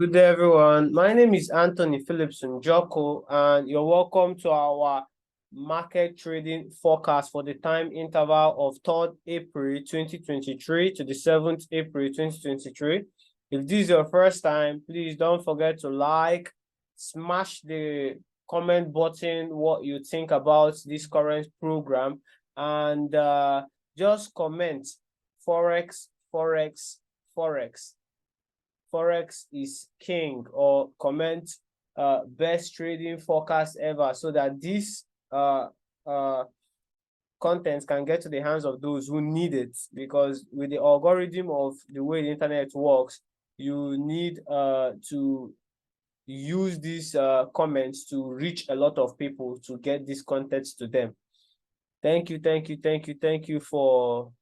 Good day, everyone. My name is Anthony Phillipson Joko, and you're welcome to our market trading forecast for the time interval of 3rd April 2023 to the 7th April 2023. If this is your first time, please don't forget to like, smash the comment button what you think about this current program, and just comment Forex, Forex, Forex. Forex is king, or comment best trading forecast ever, so that this content can get to the hands of those who need it. Because with the algorithm of the way the internet works, you need to use these comments to reach a lot of people to get this content to them. Thank you for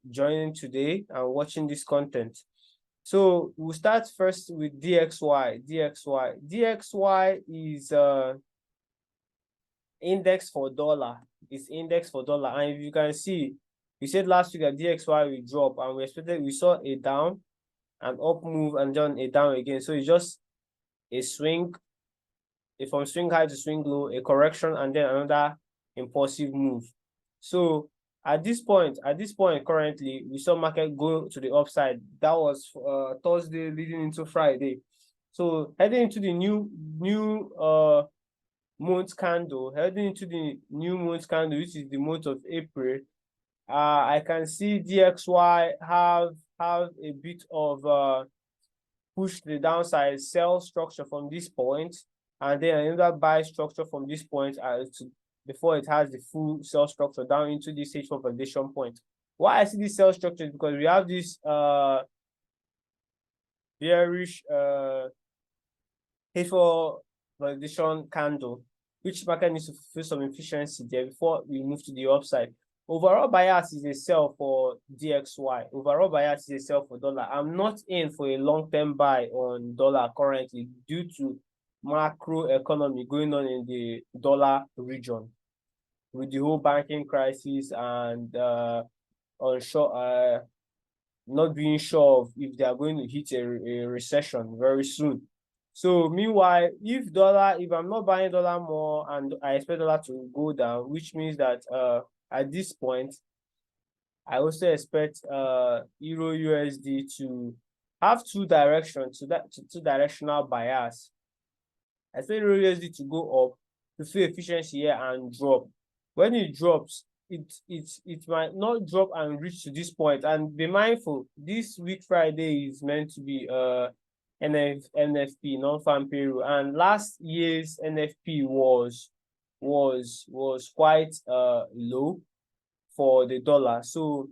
joining today and watching this content. So we'll start first with DXY. DXY is index for dollar. It's index for dollar. And if you can see, we said last week that DXY will drop, and we saw a down, an up move, and then a down again. So it's just a swing, from swing high to swing low, a correction, and then another impulsive move. So at this point currently, we saw market go to the upside. That was Thursday leading into Friday. So heading into the new month candle, which is the month of April, I can see DXY have a bit of push to the downside, sell structure from this point, and then another buy structure from this point before it has the full sell structure down into this H4 validation point. Why I see this sell structure is because we have this bearish H4 validation candle, which market needs to fulfill some efficiency there before we move to the upside. Overall bias is a sell for DXY. Overall bias is a sell for dollar. I'm not in for a long-term buy on dollar currently due to macro economy going on in the dollar region, with the whole banking crisis and not being sure of if they are going to hit a recession very soon. So meanwhile, if I'm not buying dollar more and I expect dollar to go down, which means that at this point, I also expect Euro USD to have two directional bias. I expect Euro USD to go up to feel efficiency here and drop. When it drops, it might not drop and reach to this point. And be mindful, this week Friday is meant to be NFP, non-farm payroll, and last year's NFP was quite low for the dollar. So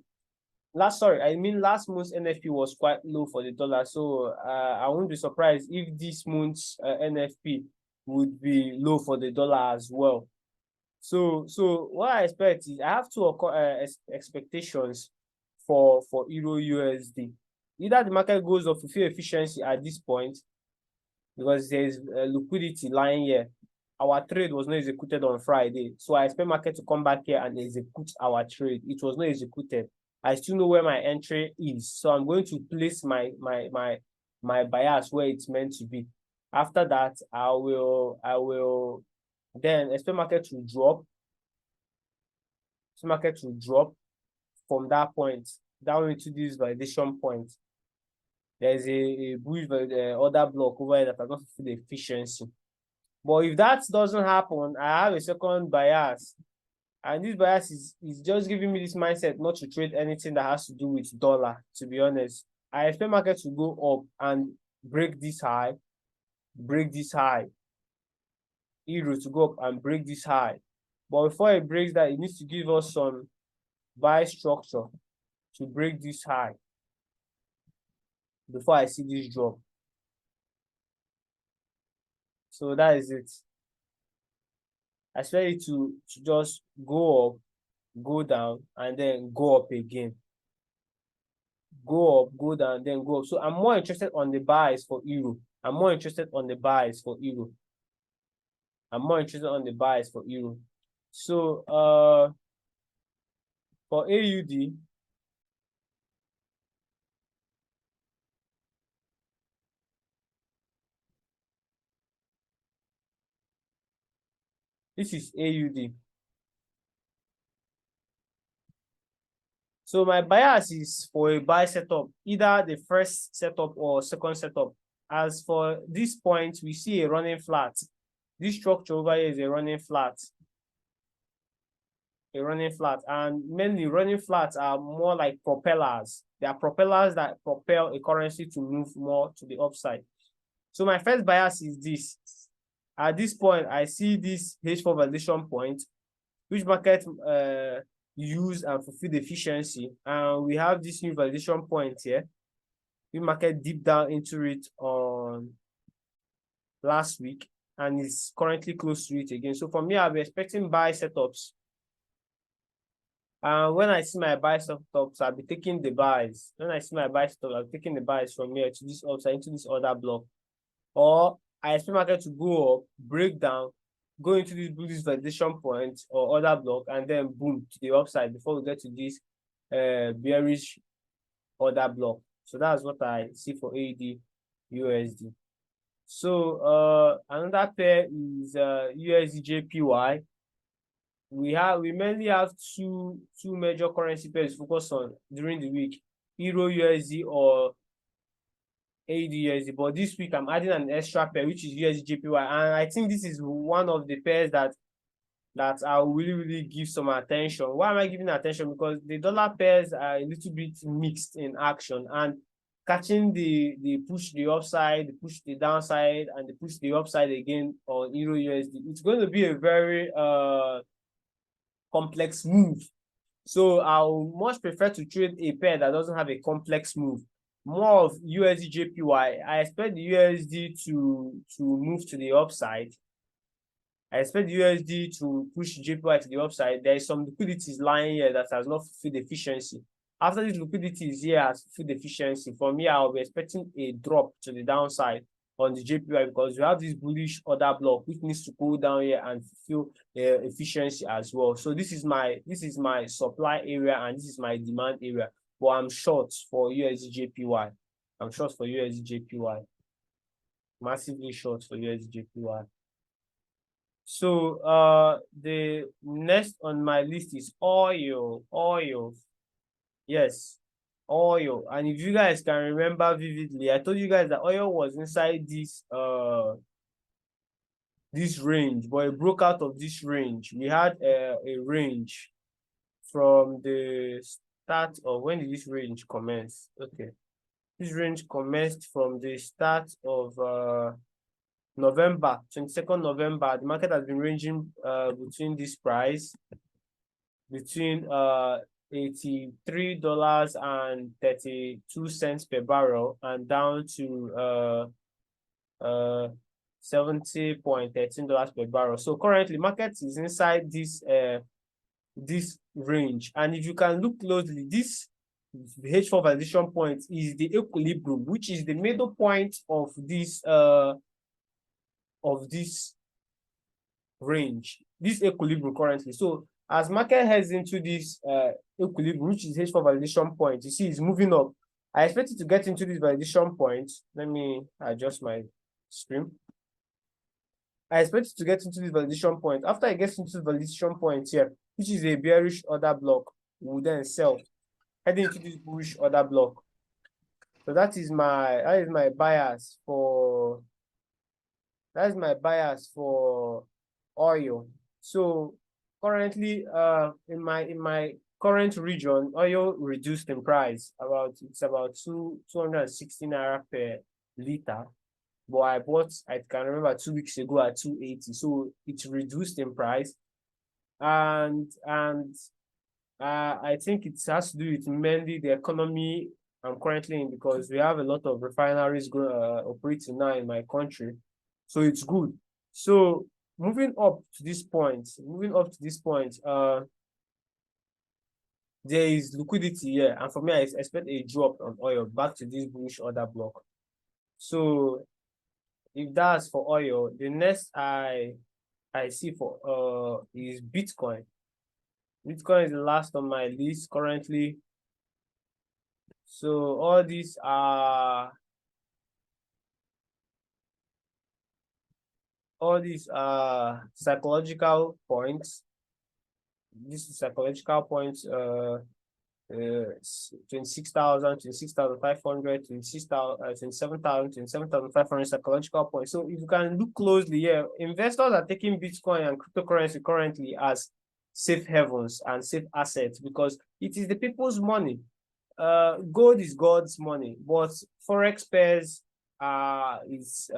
last month's NFP was quite low for the dollar. So I won't be surprised if this month's NFP would be low for the dollar as well. So what I expect is I have two expectations for Euro USD. Either the market goes up to full efficiency at this point, because there's liquidity lying here. Our trade was not executed on Friday, so I expect market to come back here and execute our trade. It was not executed. I still know where my entry is, so I'm going to place my bias where it's meant to be. After that, I will then expect market to drop. So market will drop from that point down into this validation point. There's a bullish order block over here that I don't feel the efficiency. But if that doesn't happen, I have a second bias. And this bias is just giving me this mindset not to trade anything that has to do with dollar, to be honest. I expect market to go up and break this high. Euro to go up and break this high. But before it breaks that, it needs to give us some buy structure to break this high before I see this drop. So that is it. I expect it to just go up, go down, and then go up again. Go up, go down, then go up. So I'm more interested on the buys for Euro. So for AUD, This is AUD. So my bias is for a buy setup, either the first setup or second setup. As for this point, we see a running flat. This structure over here is a running flat. And mainly running flats are more like propellers. They are propellers that propel a currency to move more to the upside. So my first bias is this. At this point, I see this H4 validation point, which market use and fulfill the efficiency. And we have this new validation point here. We market deep down into it on last week and is currently close to it again. So for me, I'll be expecting buy setups. And when I see my buy setups, I'll be taking the buys. When I see my buy setups, I'll be taking the buys from here to this upside into this other block. Or I expect market to go up, break down, go into this bullish validation point or other block, and then boom to the upside before we get to this bearish other block. So that's what I see for AUD USD. So another pair is USD JPY. We mainly have two major currency pairs to focus on during the week: Euro USD or AUD USD. But this week I'm adding an extra pair, which is USD JPY, and I think this is one of the pairs that I will really give some attention. Why am I giving attention? Because the dollar pairs are a little bit mixed in action, and catching the push the upside, the push the downside, and the push the upside again on Euro USD. It's going to be a very complex move. So I would much prefer to trade a pair that doesn't have a complex move. More of USD JPY. I expect the USD to move to the upside. I expect the USD to push JPY to the upside. There is some liquidities lying here that has not fulfilled efficiency. After this liquidity is here has fulfilled efficiency, for me, I'll be expecting a drop to the downside on the JPY because we have this bullish order block which needs to go down here and fulfill efficiency as well. So this is my supply area and this is my demand area. But I'm short for USD JPY. I'm short for USD JPY. Massively short for USD JPY. So the next on my list is oil. Yes, oil. And if you guys can remember vividly, I told you guys that oil was inside this range, but it broke out of this range. We had a range from the start of, when did this range commence? Okay, this range commenced from the start of November, 22nd November. The market has been ranging between this price, between $83.32 per barrel and down to $70.13 per barrel. So currently market is inside this range. And if you can look closely, this H4 validation point is the equilibrium, which is the middle point of this range, this equilibrium currently. So as market heads into this equilibrium, which is H4 validation point, you see it's moving up. I expect it to get into this validation point. Let me adjust my screen. I expect it to get into this validation point. After it gets into the validation point here, which is a bearish order block, we will then sell, heading into this bullish order block. So that is my bias for oil. So currently in my current region, oil reduced in price. It's about 260 naira per liter. But I can remember 2 weeks ago at 280. So it's reduced in price. And I think it has to do with mainly the economy I'm currently in, because we have a lot of refineries operating now in my country. So it's good. So moving up to this point, there is liquidity here. And for me, I expect a drop on oil back to this bullish order block. So if that's for oil, the next I see for is Bitcoin. Bitcoin is the last on my list currently. So all these are all these psychological points. This is psychological points. 26,000, 26,500, 27,000, 27,500 psychological points. So if you can look closely here, investors are taking Bitcoin and cryptocurrency currently as safe havens and safe assets because it is the people's money. Gold is God's money, but forex pairs is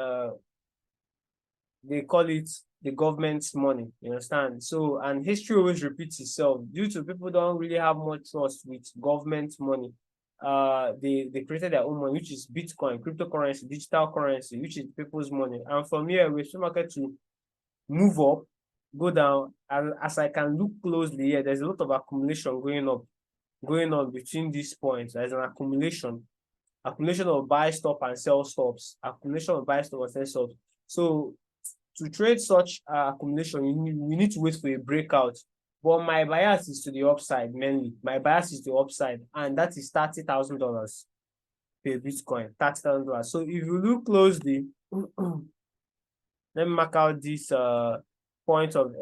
they call it the government's money, you understand? So, and history always repeats itself due to people don't really have much trust with government money. They created their own money, which is Bitcoin, cryptocurrency, digital currency, which is people's money. And from here, we expect market to move up, go down. And as I can look closely here, there's a lot of accumulation going on between these points. There's an accumulation of buy stop and sell stops, accumulation of buy stop and sell stops. So to trade such accumulation, we need to wait for a breakout. But my bias is to the upside mainly. My bias is to the upside, and that is $30,000 per Bitcoin. $30,000. So if you look closely, let me mark out this point of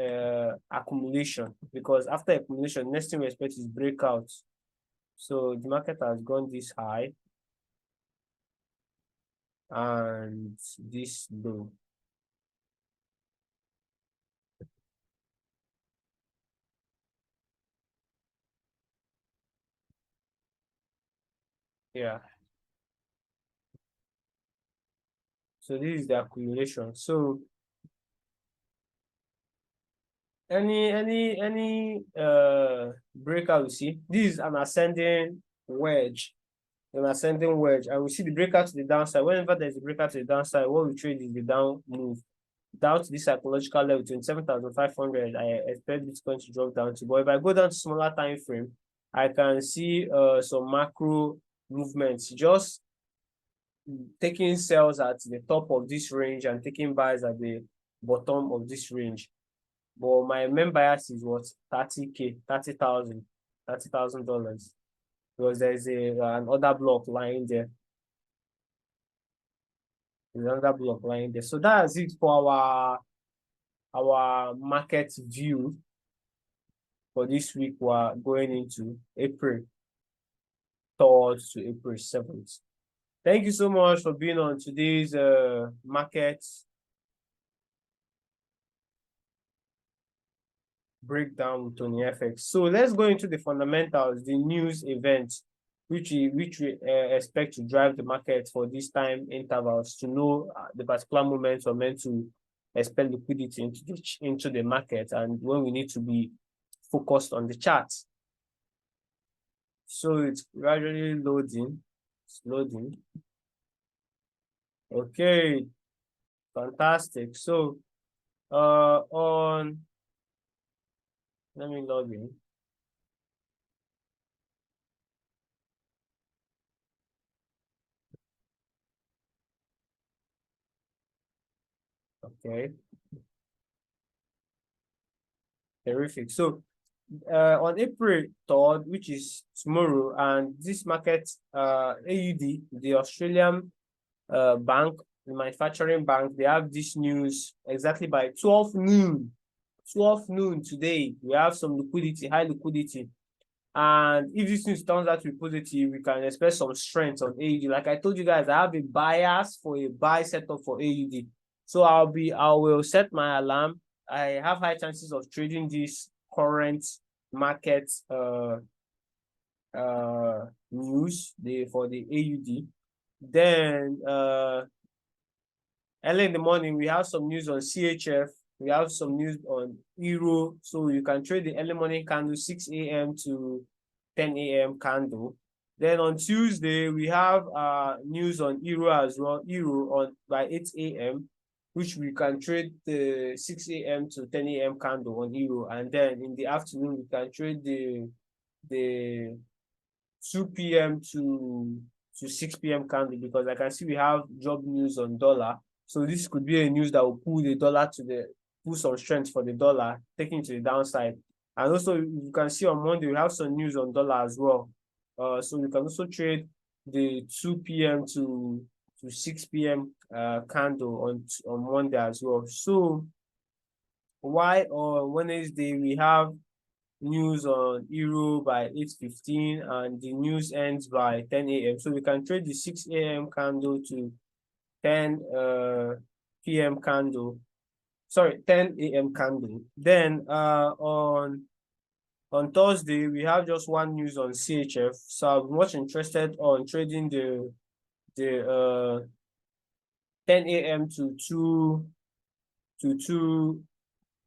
accumulation, because after accumulation, next thing we expect is breakout. So the market has gone this high and this low. Yeah. So this is the accumulation. So any breakout, you see, this is an ascending wedge. An ascending wedge, and we see the breakout to the downside. Whenever there's a breakout to the downside, what we trade is the down move down to this psychological level, 27,500. I expect Bitcoin to drop down to. But if I go down to smaller time frame, I can see some macro movements, just taking sells at the top of this range and taking buys at the bottom of this range. But my main bias is what? 30K, $30,000, because there's an order block lying there. There's another block lying there. So that's it for our market view for this week. We're going into April 3rd to April 7th. Thank you so much for being on today's market breakdown with Tony FX. So let's go into the fundamentals, the news events, which we expect to drive the market for this time intervals to know the particular moments we're meant to expect liquidity into the market and when we need to be focused on the charts. So it's gradually loading. It's loading. Okay, fantastic. So let me log in. Okay. Terrific. So on April 3rd, which is tomorrow, and this market, AUD, the Australian bank, the manufacturing bank, they have this news exactly by 12 noon. 12 noon today, we have some liquidity, high liquidity. And if this news turns out to be positive, we can expect some strength on AUD. Like I told you guys, I have a bias for a buy setup for AUD. So I will set my alarm. I have high chances of trading this current market news for the AUD. Then early in the morning, we have some news on CHF. We have some news on Euro. So you can trade the early morning candle, 6 a.m. to 10 a.m. candle. Then on Tuesday, we have news on Euro as well. Euro on by 8 a.m., which we can trade the 6 a.m. to 10 a.m. candle on Euro. And then in the afternoon, we can trade the 2 p.m. to 6 p.m. candle, because I can see we have job news on dollar. So this could be a news that will pull the dollar pull some strength for the dollar, taking to the downside. And also you can see on Monday, we have some news on dollar as well. So we can also trade the 2 p.m. to to 6 p.m. Candle on Monday as well. So why on Wednesday we have news on Euro by 8:15 and the news ends by 10 a.m. So we can trade the 6 a.m. candle to 10 p.m. candle. Sorry, 10 a.m. candle. Then on Thursday we have just one news on CHF. So I'm much interested on trading the 10 a.m. to 2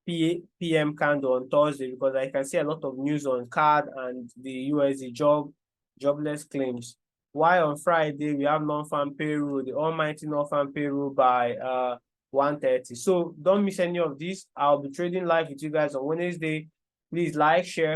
p.m. candle on Thursday because I can see a lot of news on CAD and the USD jobless claims. While on Friday we have non-farm payroll, the almighty non-farm payroll by 1:30. So don't miss any of this. I'll be trading live with you guys on Wednesday. Please like, share.